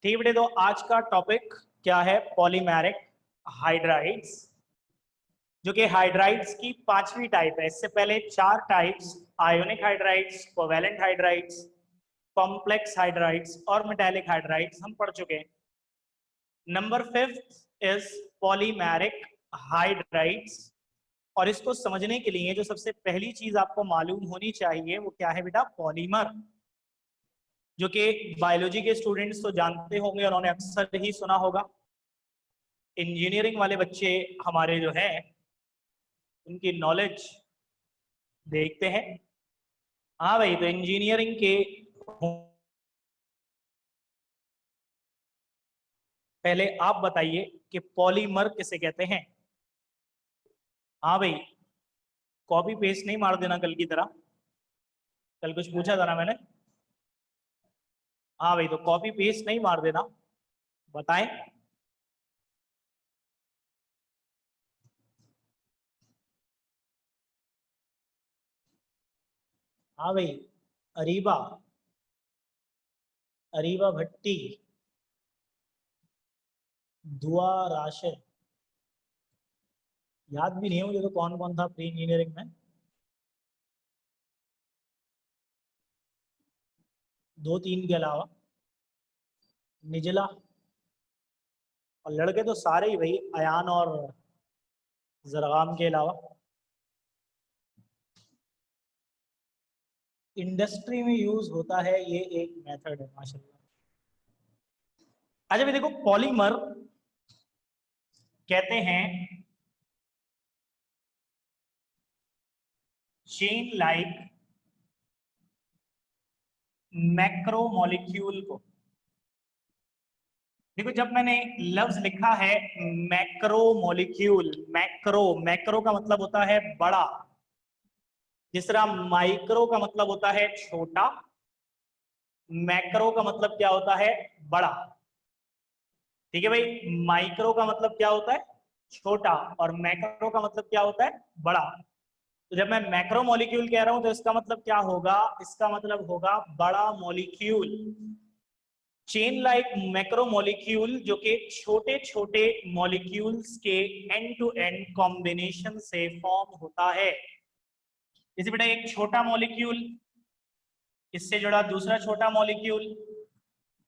ठीक है बेटे, तो आज का टॉपिक क्या है? पॉलीमेरिक हाइड्राइड्स, जो कि हाइड्राइड्स की पांचवी टाइप है। इससे पहले चार types ionic hydrides, covalent hydrides, complex hydrides और मेटालिक हाइड्राइड्स हम पढ़ चुके हैं। Number 5 is polymeric hydrides. और इसको समझने के लिए जो सबसे पहली चीज आपको मालूम होनी चाहिए वो क्या है बेटा? पॉलीमर, जो कि बायोलॉजी के स्टूडेंट्स तो जानते होंगे, उन्होंने अक्सर ही सुना होगा। इंजीनियरिंग वाले बच्चे हमारे जो हैं उनकी नॉलेज देखते हैं। हाँ भाई, तो इंजीनियरिंग के पहले आप बताइए कि पॉलीमर किसे कहते हैं? हाँ भाई, कॉपी पेस्ट नहीं मार देना कल की तरह। कल कुछ पूछा था ना मैंने। हाँ भाई, तो कॉपी पेस्ट नहीं मार देना, बताएं। हाँ भाई, अरीबा, अरीबा भट्टी, धुआ राशिद। याद भी नहीं है मुझे तो कौन कौन था प्री इंजीनियरिंग में। दो तीन के अलावा निजला, और लड़के तो सारे ही भाई, अयान और जरगाम के अलावा। इंडस्ट्री में यूज होता है, ये एक मेथड है माशाल्लाह। अच्छा भाई देखो, पॉलीमर कहते हैं चेन लाइक मैक्रोमोलिक्यूल को। देखो, जब मैंने लफ्ज लिखा है मैक्रोमोलिक्यूल, मैक्रो, मैक्रो का मतलब होता है बड़ा, जिस तरह माइक्रो का मतलब होता है छोटा, मैक्रो का मतलब क्या होता है? बड़ा। ठीक है भाई, माइक्रो का मतलब क्या होता है? छोटा, और मैक्रो का मतलब क्या होता है? बड़ा। तो जब मैं मैक्रो मॉलिक्यूल कह रहा हूं तो इसका मतलब क्या होगा? इसका मतलब होगा बड़ा molecule. Chain like macro molecule, जो कि छोटे छोटे मॉलिक्यूल्स के एंड टू एंड कॉम्बिनेशन से फॉर्म होता है। जैसे बेटा, एक छोटा मॉलिक्यूल, इससे जुड़ा दूसरा छोटा मॉलिक्यूल,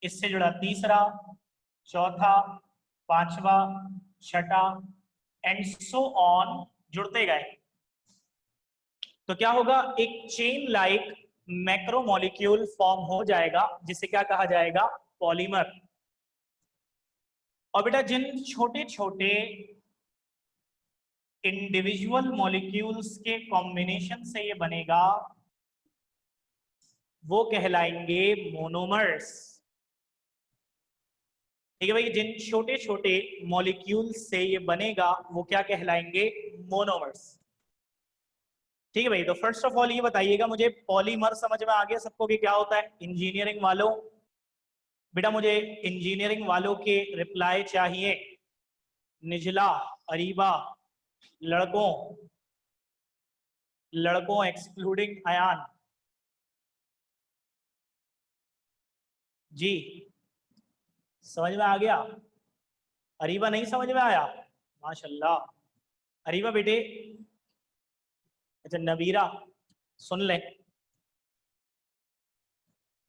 इससे जुड़ा तीसरा, चौथा, पांचवा, छठा, एंड सो ऑन, जुड़ते गए। तो क्या होगा? एक चेन लाइक मैक्रोमोलिक्यूल फॉर्म हो जाएगा, जिसे क्या कहा जाएगा? पॉलीमर। और बेटा, जिन छोटे छोटे इंडिविजुअल मॉलिक्यूल्स के कॉम्बिनेशन से ये बनेगा वो कहलाएंगे मोनोमर्स। ठीक है भाई, जिन छोटे छोटे मॉलिक्यूल्स से ये बनेगा वो क्या कहलाएंगे? मोनोमर्स। ठीक है भाई, तो फर्स्ट ऑफ ऑल ये बताइएगा मुझे, पॉलीमर समझ में आ गया सबको कि क्या होता है? इंजीनियरिंग वालों, बेटा मुझे इंजीनियरिंग वालों के रिप्लाई चाहिए। निजला, अरीबा, लड़कों, लड़कों एक्सक्लूडिंग अयान। जी, समझ में आ गया? अरीबा नहीं समझ में आया? माशाल्लाह। अरीबा बेटे, अच्छा नबीरा, सुन ले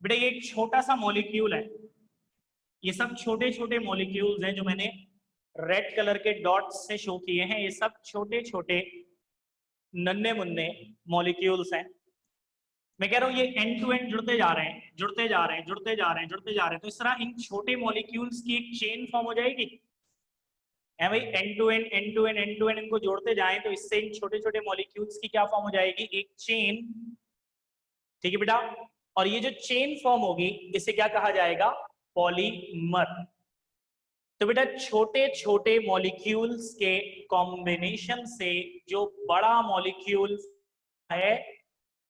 बेटे, ये एक छोटा सा मॉलिक्यूल है। ये सब छोटे छोटे मॉलिक्यूल्स हैं जो मैंने रेड कलर के डॉट्स से शो किए हैं। ये सब छोटे छोटे नन्हे मुन्ने मॉलिक्यूल्स हैं। मैं कह रहा हूँ ये एंड टू एंड जुड़ते जा रहे हैं, जुड़ते जा रहे हैं, जुड़ते जा रहे हैं, जुड़ते जा रहे हैं। तो इस तरह इन छोटे मॉलिक्यूल्स की एक चेन फॉर्म हो जाएगी। है भाई, end to end, end to end, end to end इनको जोड़ते जाएं तो इससे इन छोटे छोटे मॉलिक्यूल्स की क्या फॉर्म हो जाएगी? एक चेन। ठीक है बेटा, और ये जो चेन फॉर्म होगी इसे क्या कहा जाएगा? पॉलीमर। तो बेटा, छोटे छोटे मॉलिक्यूल्स के कॉम्बिनेशन से जो बड़ा मॉलिक्यूल है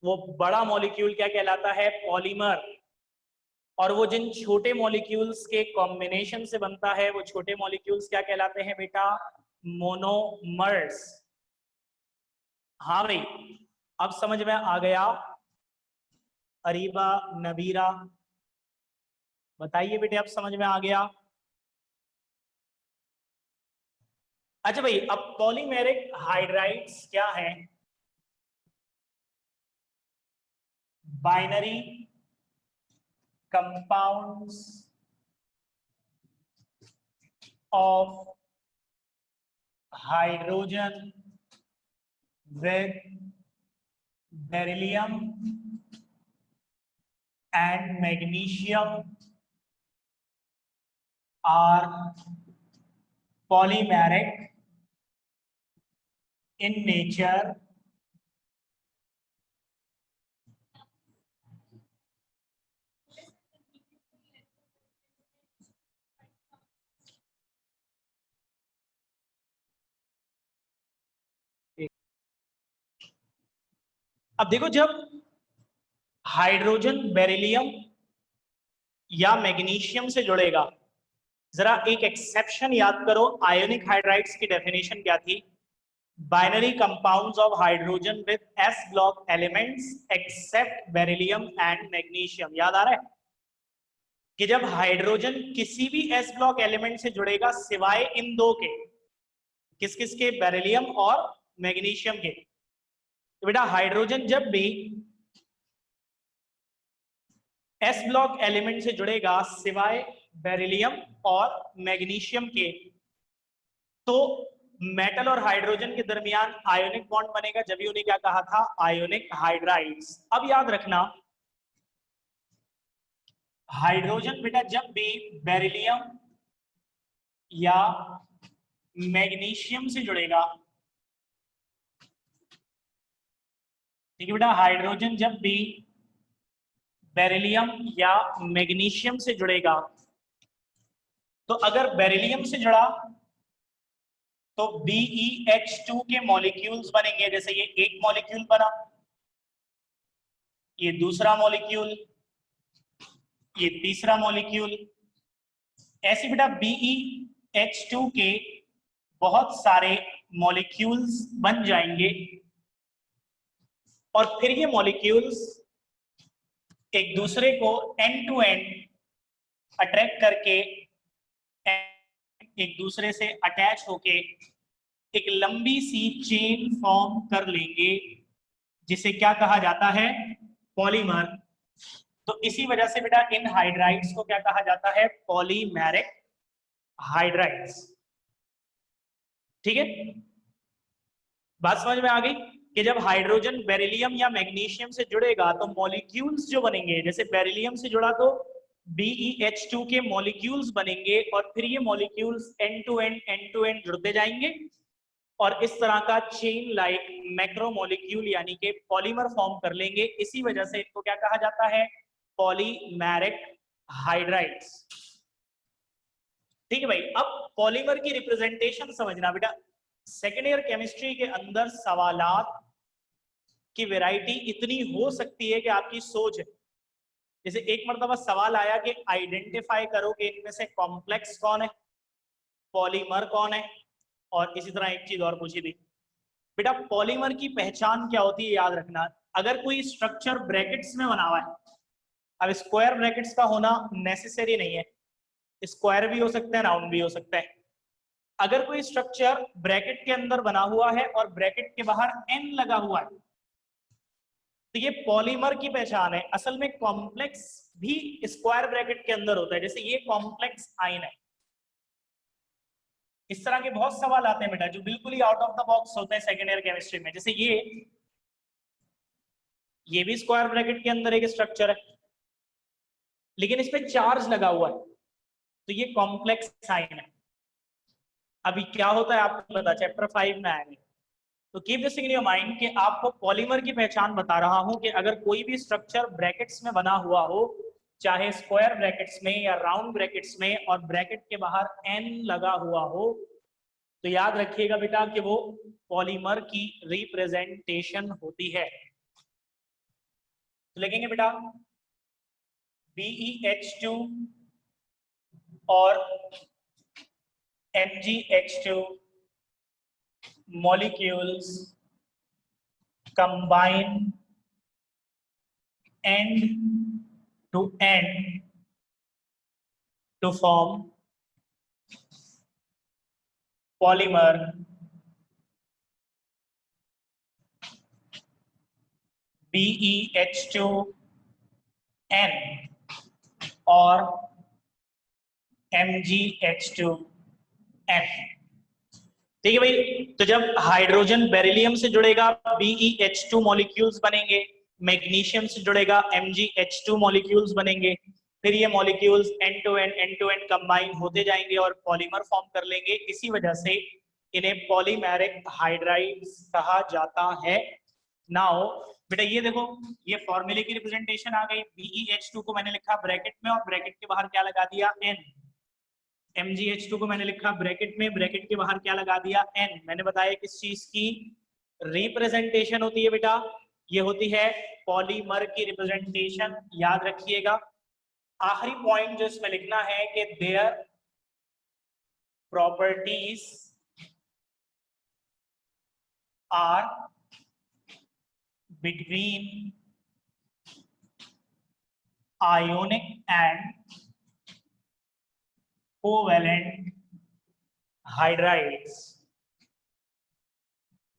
वो बड़ा मॉलिक्यूल क्या कहलाता है? पॉलीमर। और वो जिन छोटे मॉलिक्यूल्स के कॉम्बिनेशन से बनता है वो छोटे मॉलिक्यूल्स क्या कहलाते हैं बेटा? मोनोमर्स। हाँ भाई, अब समझ में आ गया? अरीबा, नबीरा, बताइए बेटे, अब समझ में आ गया? अच्छा भाई, अब पॉलीमेरिक हाइड्राइड्स क्या है? Binary compounds of hydrogen with beryllium and magnesium are polymeric in nature अब देखो, जब हाइड्रोजन बेरिलियम या मैग्नीशियम से जुड़ेगा, जरा एक एक्सेप्शन याद करो, आयोनिक हाइड्राइड्स की डेफिनेशन क्या थी? Binary compounds of hydrogen with s block elements except beryllium and magnesium. याद आ रहा है कि जब हाइड्रोजन किसी भी एस ब्लॉक एलिमेंट से जुड़ेगा सिवाय इन दो के, किस किस के? बेरिलियम और मैग्नीशियम के। तो बेटा हाइड्रोजन जब भी एस ब्लॉक एलिमेंट से जुड़ेगा सिवाय बेरिलियम और मैग्नीशियम के, तो मेटल और हाइड्रोजन के दरमियान आयोनिक बॉन्ड बनेगा, जब भी उन्हें क्या कहा था? Ionic hydrides. अब याद रखना, हाइड्रोजन बेटा जब भी बेरिलियम या मैग्नीशियम से जुड़ेगा, ठीक है बेटा, हाइड्रोजन जब भी बेरिलियम या मैग्नीशियम से जुड़ेगा, तो अगर बेरिलियम से जुड़ा तो BeH2 के मॉलिक्यूल्स बनेंगे। जैसे ये एक मॉलिक्यूल बना, ये दूसरा मॉलिक्यूल, ये तीसरा मॉलिक्यूल, ऐसे बेटा BeH2 के बहुत सारे मॉलिक्यूल्स बन जाएंगे और फिर ये मॉलिक्यूल्स एक दूसरे को एंड टू एंड अट्रैक्ट करके एक दूसरे से अटैच होके एक लंबी सी चेन फॉर्म कर लेंगे, जिसे क्या कहा जाता है? पॉलीमर। तो इसी वजह से बेटा इन हाइड्राइड्स को क्या कहा जाता है? Polymeric hydrides. ठीक है, बात समझ में आ गई कि जब हाइड्रोजन बेरिलियम या मैग्नीशियम से जुड़ेगा तो मॉलिक्यूल्स जो बनेंगे, जैसे बेरिलियम से जुड़ा तो BeH2 के मॉलिक्यूल्स बनेंगे और फिर ये मॉलिक्यूल्स एंड टू एंड जुड़ते जाएंगे और इस तरह का चेन लाइक मैक्रोमोलिक्यूल यानी कि पॉलीमर फॉर्म कर लेंगे। इसी वजह से इनको क्या कहा जाता है? Polymeric hydrides. ठीक है भाई, अब पॉलीमर की रिप्रेजेंटेशन समझना बेटा। सेकेंड ईयर केमिस्ट्री के अंदर सवालात की वैरायटी इतनी हो सकती है कि आपकी सोच है। जैसे एक मर्तबा सवाल आया कि आइडेंटिफाई करो कि इनमें से कॉम्प्लेक्स कौन है, पॉलीमर कौन है, और इसी तरह एक चीज और पूछी थी बेटा, पॉलीमर की पहचान क्या होती है? याद रखना, अगर कोई स्ट्रक्चर ब्रैकेट्स में बना हुआ है, अब स्क्वायर ब्रैकेट्स का होना नेसेसरी नहीं है, स्क्वायर भी हो सकता है, राउंड भी हो सकता है। अगर कोई स्ट्रक्चर ब्रैकेट के अंदर बना हुआ है और ब्रैकेट के बाहर एन लगा हुआ है, तो ये पॉलीमर की पहचान है। असल में कॉम्प्लेक्स भी स्क्वायर ब्रैकेट के अंदर होता है, जैसे ये कॉम्प्लेक्स आइन है। इस तरह के बहुत सवाल आते हैं बेटा जो बिल्कुल ही आउट ऑफ द बॉक्स होते हैं सेकेंड ईयर केमिस्ट्री में। जैसे ये भी स्क्वायर ब्रैकेट के अंदर एक स्ट्रक्चर है, लेकिन इस पे चार्ज लगा हुआ है, तो ये कॉम्प्लेक्स साइन है। अभी क्या होता है आपको पता, चैप्टर 5 में आएंगे। तो keep this in your mind कि आपको पॉलीमर की पहचान बता रहा हूं कि अगर कोई भी स्ट्रक्चर ब्रैकेट्स में बना हुआ हो, चाहे स्क्वायर ब्रैकेट्स में या राउंड ब्रैकेट्स में, और ब्रैकेट के बाहर एन लगा हुआ हो, तो याद रखिएगा बेटा कि वो पॉलीमर की रिप्रेजेंटेशन होती है। तो लिखेंगे बेटा BeH2 और MgH2 molecules combine end to end to form polymer BeH2N और MgH2N। ठीक है भाई, तो जब हाइड्रोजन बेरिलियम से जुड़ेगा BeH2 मॉलिक्यूल्स बनेंगे, मैग्नीशियम से जुड़ेगा MgH2 मॉलिक्यूल्स बनेंगे, फिर ये molecules end to end combine होते जाएंगे और पॉलीमर फॉर्म कर लेंगे। इसी वजह से इन्हें पॉलीमेरिक हाइड्राइड्स कहा जाता है। नाउ बेटा ये देखो, ये फॉर्मूले की रिप्रेजेंटेशन आ गई। BeH2 को मैंने लिखा ब्रैकेट में और ब्रैकेट के बाहर क्या लगा दिया, N। MgH2 को मैंने लिखा ब्रैकेट में, ब्रैकेट के बाहर क्या लगा दिया, N। मैंने बताया किस चीज की रिप्रेजेंटेशन होती है बेटा, ये होती है पॉलीमर की रिप्रेजेंटेशन, याद रखिएगा। आखिरी पॉइंट जो इसमें लिखना है कि their properties are between ionic and covalent hydrides.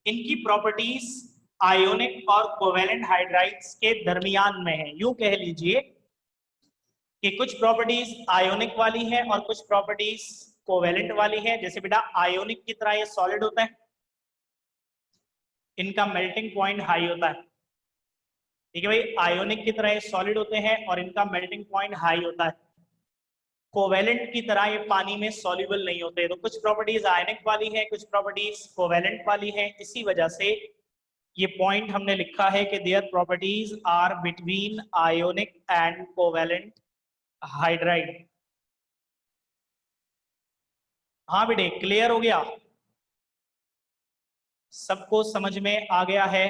इनकी प्रॉपर्टीज आयोनिक और कोवेलेंट हाइड्राइड्स के दरमियान में है। यूं कह लीजिए कि कुछ प्रॉपर्टीज आयोनिक वाली है और कुछ प्रॉपर्टीज कोवेलेंट वाली है। जैसे बेटा आयोनिक की तरह ये सॉलिड होता है, इनका मेल्टिंग पॉइंट हाई होता है। ठीक है भाई, आयोनिक की तरह ये सॉलिड होते हैं और इनका मेल्टिंग पॉइंट हाई होता है। कोवेलेंट की तरह ये पानी में सॉल्युबल नहीं होते। तो कुछ प्रॉपर्टीज आयनिक वाली है, कुछ प्रॉपर्टीज कोवेलेंट वाली है। इसी वजह से ये पॉइंट हमने लिखा है कि their properties are between ionic and covalent hydride. हाँ बेटे, क्लियर हो गया, सबको समझ में आ गया है?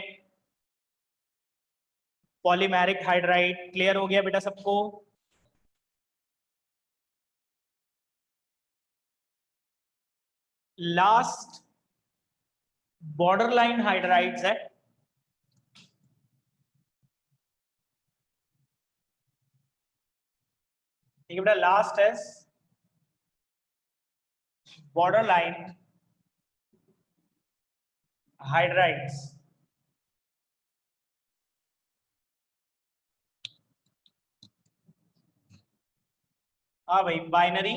पॉलीमेरिक हाइड्राइड क्लियर हो गया बेटा सबको? लास्ट बॉर्डर लाइन हाइड्राइड्स है। ठीक है बेटा, लास्ट है बॉर्डर लाइन हाइड्राइड्स। हाँ भाई, binary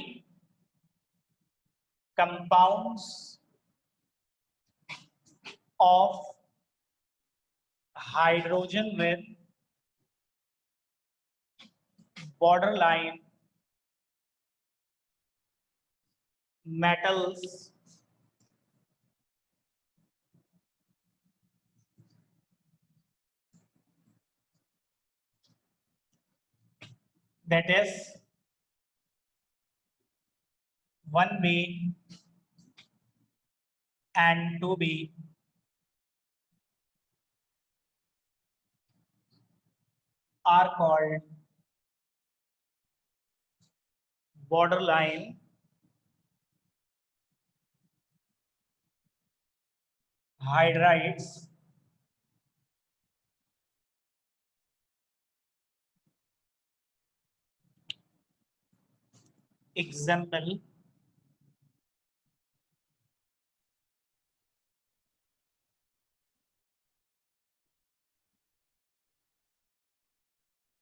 compounds of hydrogen with border line metals that is 1B and 2B are called borderline hydrides example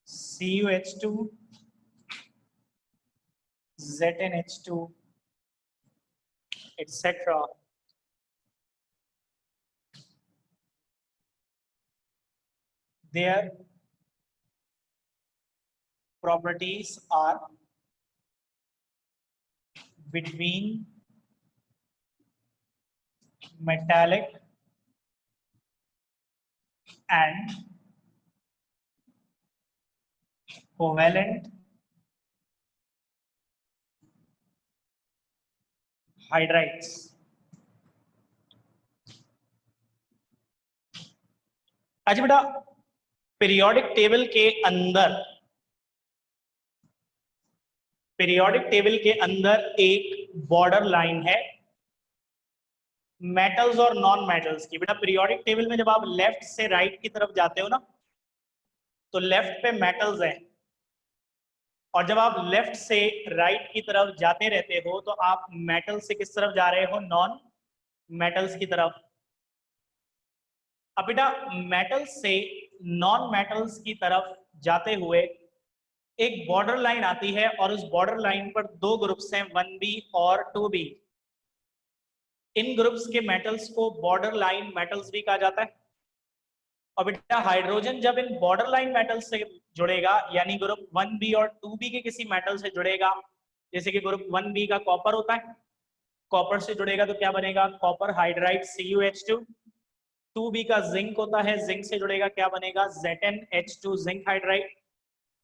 CuH2, ZnH2, etc. Their properties are between metallic and covalent hydrides। अच्छा बेटा, periodic table के अंदर, periodic table के अंदर एक border line है metals और non metals की। बेटा पीरियोडिक टेबल में जब आप लेफ्ट से राइट की तरफ जाते हो ना, तो लेफ्ट पे मेटल्स हैं और जब आप लेफ्ट से राइट की तरफ जाते रहते हो तो आप मेटल से किस तरफ जा रहे हो, नॉन मेटल्स की तरफ। अब बेटा मेटल से नॉन मेटल्स की तरफ जाते हुए एक बॉर्डर लाइन आती है और उस बॉर्डर लाइन पर दो ग्रुप्स हैं, 1b और 2b। इन ग्रुप्स के मेटल्स को बॉर्डर लाइन मेटल्स भी कहा जाता है। और बेटा हाइड्रोजन जब इन बॉर्डर लाइन मेटल से जुड़ेगा, यानी ग्रुप 1b और 2b के किसी मेटल से जुड़ेगा, जैसे कि ग्रुप 1b का कॉपर होता है, कॉपर से जुड़ेगा तो क्या बनेगा, कॉपर हाइड्राइड CuH2। 2b का जिंक होता है, जिंक से जुड़ेगा क्या बनेगा, ZnH2 जिंक हाइड्राइड।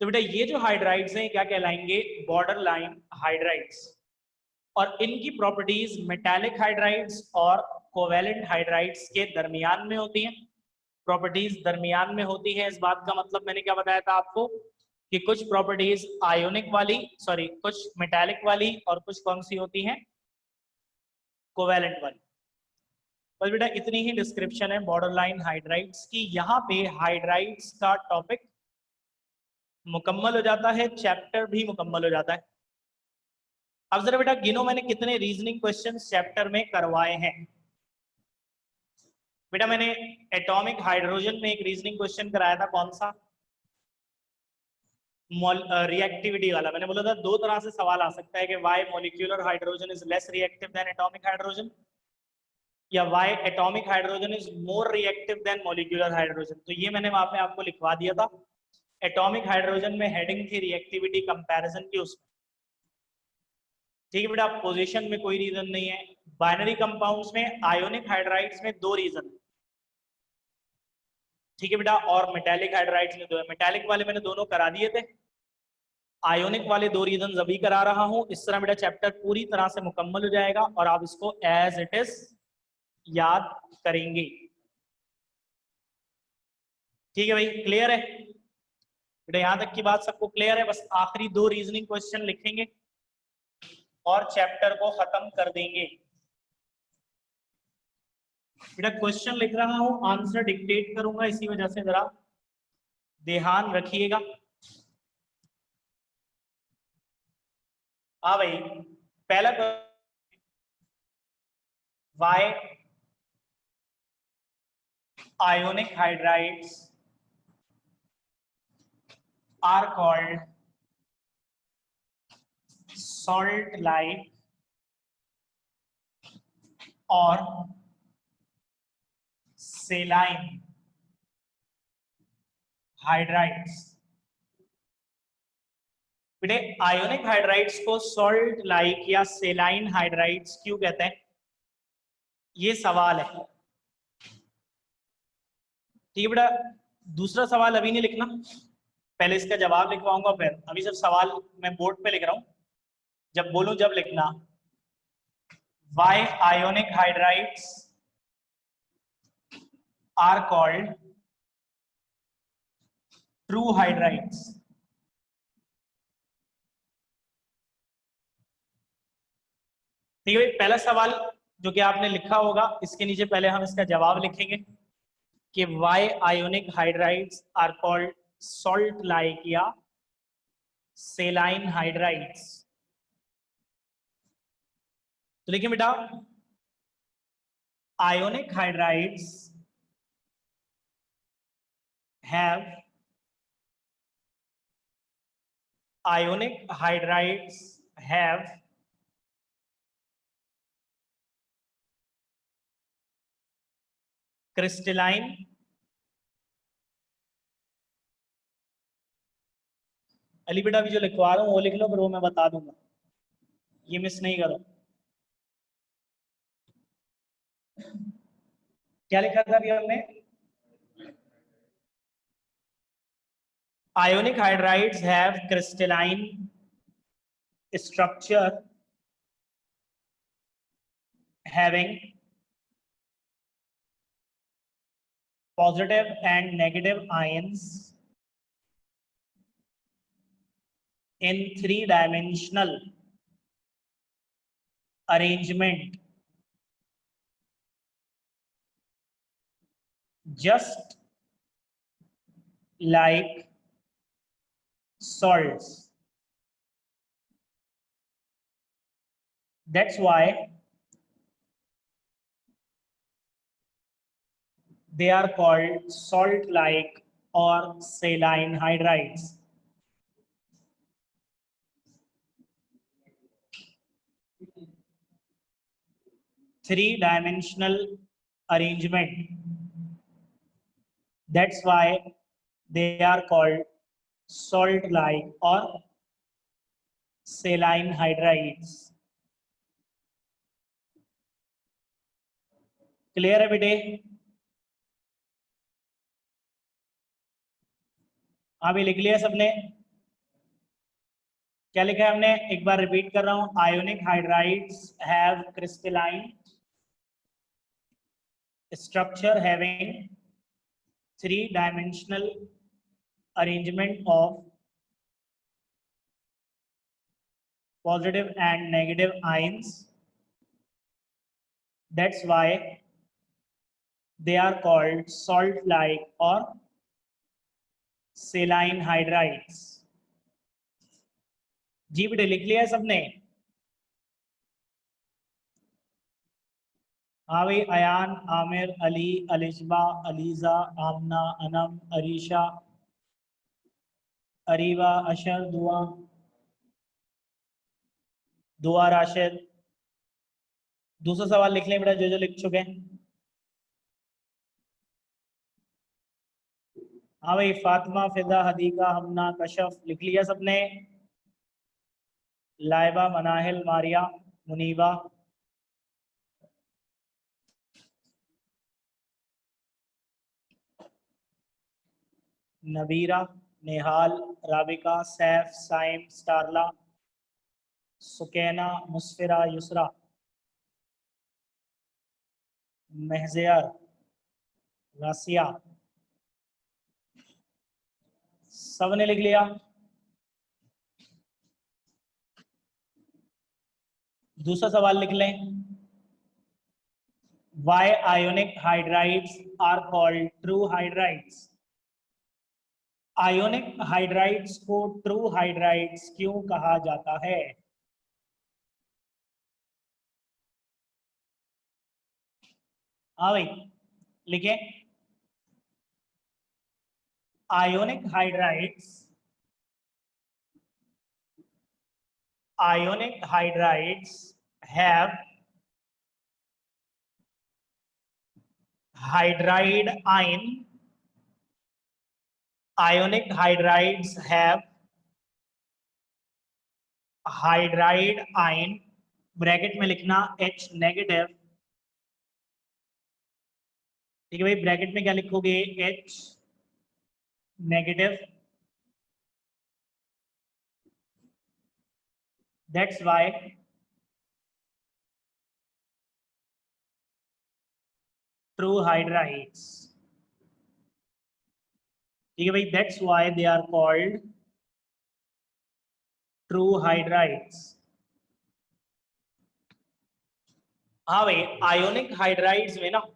तो बेटा ये जो हाइड्राइड्स हैं क्या कहलाएंगे, बॉर्डर लाइन हाइड्राइड्स। और इनकी प्रॉपर्टीज मेटालिक हाइड्राइड्स और कोवेलेंट हाइड्राइड्स के दरमियान में होती हैं। प्रॉपर्टीज दरमियान में होती है, इस बात का मतलब मैंने क्या बताया था आपको कि कुछ प्रॉपर्टीज आयोनिक वाली, सॉरी कुछ मेटालिक वाली और कुछ कौन सी होती हैं, कोवेलेंट वाली। बस बेटा इतनी ही डिस्क्रिप्शन है बॉर्डर लाइन हाइड्राइड्स की। यहाँ पे हाइड्राइड्स का टॉपिक मुकम्मल हो जाता है, चैप्टर भी मुकम्मल हो जाता है। अब जरा बेटा गिनो मैंने कितने रीजनिंग क्वेश्चन चैप्टर में करवाए हैं। बेटा मैंने एटॉमिक हाइड्रोजन में एक रीजनिंग क्वेश्चन कराया था, कौन सा, रिएक्टिविटी वाला। मैंने बोला था दो तरह से सवाल आ सकता है कि why molecular hydrogen is less reactive than atomic hydrogen, या why atomic hydrogen is more reactive than molecular hydrogen. तो ये मैंने वहां पे आपको लिखवा दिया था। एटॉमिक हाइड्रोजन में हेडिंग थी रिएक्टिविटी कंपैरिजन की, उसमें ठीक है बेटा। पोजीशन में कोई रीजन नहीं है। बाइनरी कंपाउंड्स में आयोनिक हाइड्राइड्स में दो रीजन, ठीक है बेटा, और मेटालिक हाइड्राइड्स में दो है। मेटालिक वाले मैंने दोनों करा दिए थे, आयोनिक वाले दो रीजन अभी करा रहा हूं। इस तरह बेटा चैप्टर पूरी तरह से मुकम्मल हो जाएगा और आप इसको एज इट इज याद करेंगे। ठीक है भाई, क्लियर है बेटा, यहां तक की बात सबको क्लियर है। बस आखिरी दो रीजनिंग क्वेश्चन लिखेंगे और चैप्टर को खत्म कर देंगे। बेटा क्वेश्चन लिख रहा हूं, आंसर डिक्टेट करूंगा, इसी वजह से जरा ध्यान रखिएगा। हाँ भाई, पहला Y ionic hydrides are called salt like or saline hydrides। बेटे आयोनिक हाइड्राइड्स को सॉल्ट लाइक या सेलाइन हाइड्राइड्स क्यों कहते हैं, ये सवाल है। ठीक है बेटा, दूसरा सवाल अभी नहीं लिखना, पहले इसका जवाब लिखवाऊंगा, फिर अभी सिर्फ सवाल मैं बोर्ड पे लिख रहा हूं, जब बोलूं जब लिखना। Why ionic hydrides are called true hydrides. ठीक है, पहला सवाल जो कि आपने लिखा होगा, इसके नीचे पहले हम इसका जवाब लिखेंगे कि why ionic hydrides are called salt like या सेलाइन हाइड्राइड्स। तो देखिए बेटा, ionic hydrides have ionic hydrides have crystalline Ali बेटा अभी जो लिखवा रहा हूँ वो लिख लो, फिर वो मैं बता दूंगा, ये मिस नहीं करो। क्या लिखा था अभी हमने, ionic hydrides have crystalline structure having positive and negative ions in three-dimensional arrangement, just like salts। That's why they are called salt-like or saline hydrides. Three-dimensional arrangement. That's why they are called salt-like or saline hydrides. Clear है बेटे? हाँ भी लिख लिया सबने? क्या लिखा है हमने? एक बार रिपीट कर रहा हूं, ionic hydrides have crystalline structure having three-dimensional arrangement of positive and negative ions. That's why they are called salt-like or saline hydrides. जी बेटे लिख लिया है सबने? हाँ भाई, अयान, आमिर, अली, अलिशबा, अलीजा, आमना, अनम, अरीशा, अरीबा, अशर, दुआ, दुआ, राशिद। दूसरा सवाल लिख लें बेटा जो लिख चुके हैं। हाँ भाई, फातिमा, फिदा, हदीका, हमना, कशफ लिख लिया सबने? लाइबा, मनाहिल, मारिया, मुनीबा, नबीरा, नेहाल, राबिका, सैफ, साइम, स्टारला, सुकैना, मुस्फिरा, युसरा, महजियर, रासिया। सबने लिख लिया? दूसरा सवाल लिख लें। Why ionic hydrides are called true hydrides? Ionic hydrides को ट्रू हाइड्राइड्स क्यों कहा जाता है? हाँ भाई लिखें। Ionic hydrides, ionic hydrides have hydride ion. Ionic hydrides have hydride ion, bracket में लिखना H नेगेटिव। ठीक है भाई, ब्रैकेट में क्या लिखोगे? H negative. That's why true hydrides. ठीक है भाई, that's why they are called true hydrides. हाँ भाई, आयोनिक हाइड्राइड्स में ना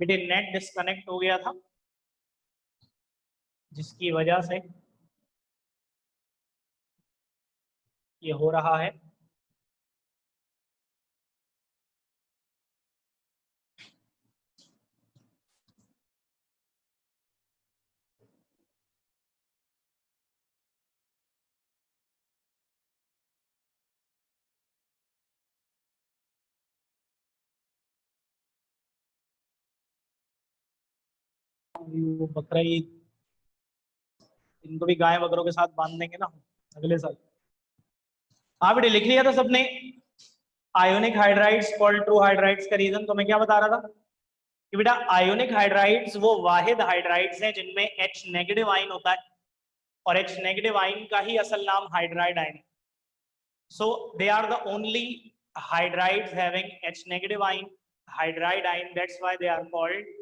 बेटे नेट डिस्कनेक्ट हो गया था, जिसकी वजह से ये हो रहा है। बकरा ईद, इनको भी गाय बकरों के साथ बांध देंगे ना अगले साल। हाँ बेटे लिख लिया था सबने। Ionic hydrides called true hydrides का रीजन तो मैं क्या बता रहा था कि बेटा आयोनिक हाइड्राइड्स वो वाहिद हाइड्राइड्स हैं जिनमें H नेगेटिव आयन होता है, और H नेगेटिव आयन का ही असल नाम hydride ion. So they are the only hydrides having H negative ion, hydride ion, that's why they are called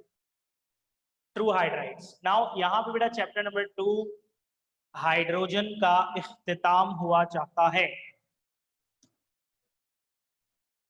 true hydrides. Now यहाँ पे बेटा चैप्टर नंबर 2 हाइड्रोजन का इख्तिताम हुआ चाहता है।